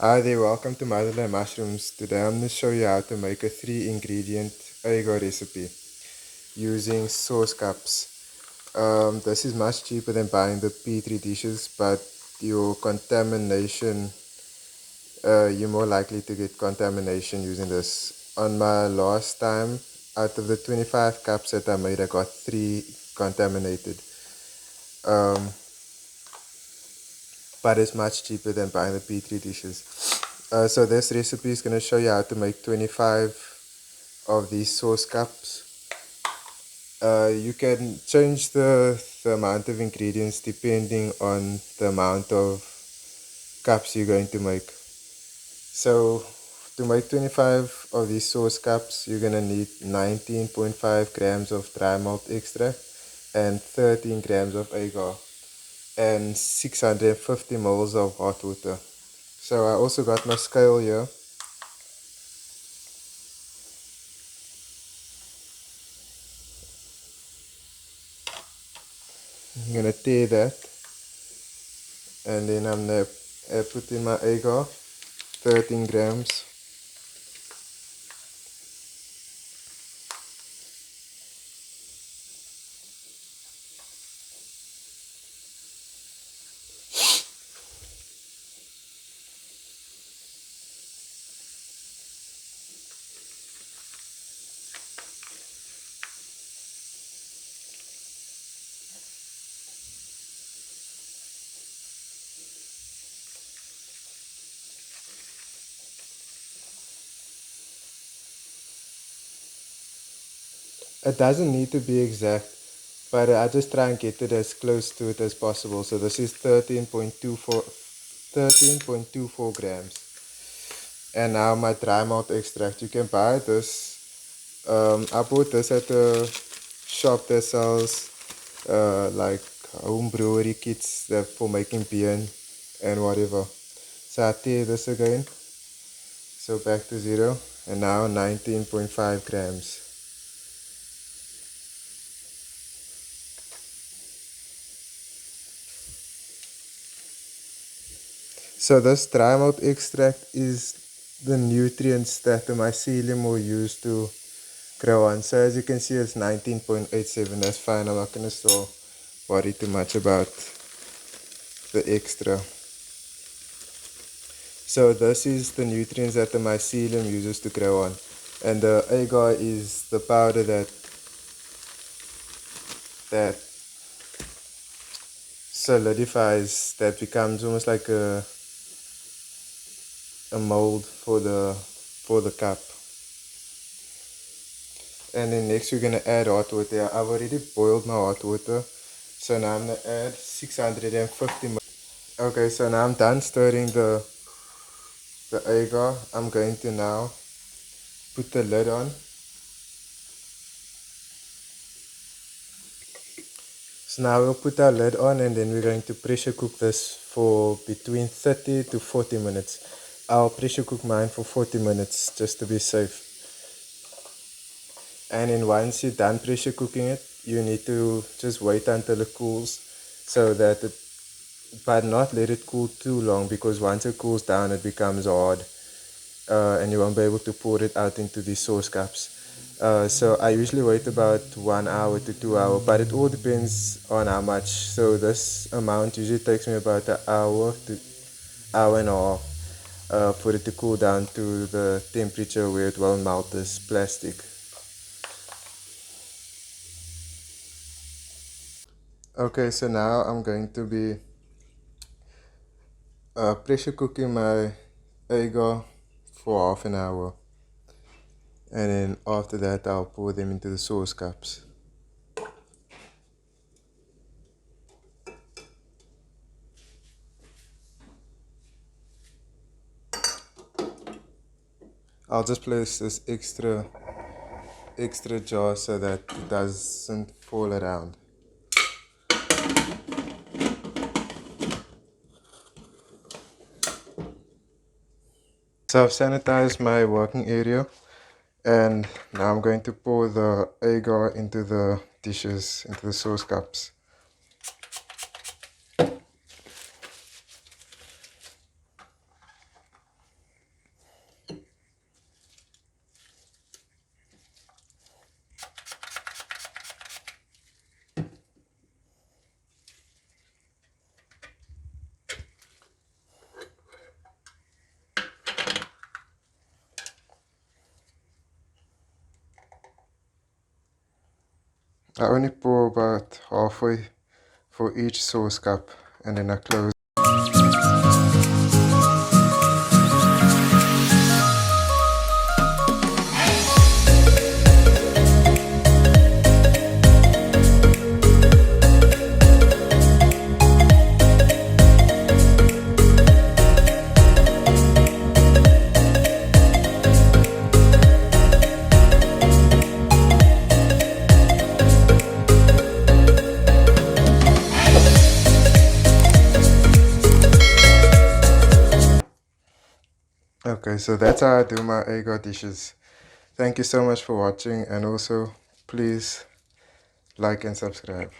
Hi there, welcome to Motherland Mushrooms. Today I'm going to show you how to make a 3 ingredient agar recipe using sauce cups. This is much cheaper than buying the Petri dishes, but your contamination, you're more likely to get contamination using this. On my last time, out of the 25 cups that I made, I got 3 contaminated. Um, but it's much cheaper than buying the Petri dishes. So this recipe is going to show you how to make 25 of these sauce cups. You can change the amount of ingredients depending on the amount of cups you're going to make. So to make 25 of these sauce cups, you're going to need 19.5 grams of dry malt extract and 13 grams of agar and 650 ml of hot water. So I also got my scale here. I'm going to tear that, and then I'm going to put in my agar, 13 grams. It doesn't need to be exact, but I just try and get it as close to it as possible. So this is 13.24 grams. And now my dry malt extract. You can buy this. I bought this at a shop that sells like home brewery kits that for making beer and whatever. So I tear this again. So back to zero. And now 19.5 grams. So this dry malt extract is the nutrients that the mycelium will use to grow on. So as you can see, it's 19.87. That's fine. I'm not going to still worry too much about the extra. So this is the nutrients that the mycelium uses to grow on. And the agar is the powder that solidifies, that becomes almost like a mold for the cup. And then next we're gonna add hot water. I've already boiled my hot water, so now I'm gonna add 650 ml. Okay, so now I'm done stirring the agar. I'm going to now put the lid on. So now we'll put our lid on, and then we're going to pressure cook this for between 30 to 40 minutes. I'll pressure cook mine for 40 minutes just to be safe. And then once you're done pressure cooking it, you need to just wait until it cools, so that it, but not let it cool too long, because once it cools down it becomes hard, and you won't be able to pour it out into these sauce cups. So I usually wait about 1 hour to 2 hours, but it all depends on how much. So this amount usually takes me about an hour to hour and a half for it to cool down to the temperature where it won't melt this plastic. Okay, so now I'm going to be pressure cooking my agar for half an hour, and then after that I'll pour them into the sauce cups. I'll just place this extra jar so that it doesn't fall around. So I've sanitized my working area, and now I'm going to pour the agar into the dishes, into the sauce cups. I only pour about halfway for each sauce cup, and then I close. Okay, so that's how I do my agar dishes. Thank you so much for watching, and also please like and subscribe.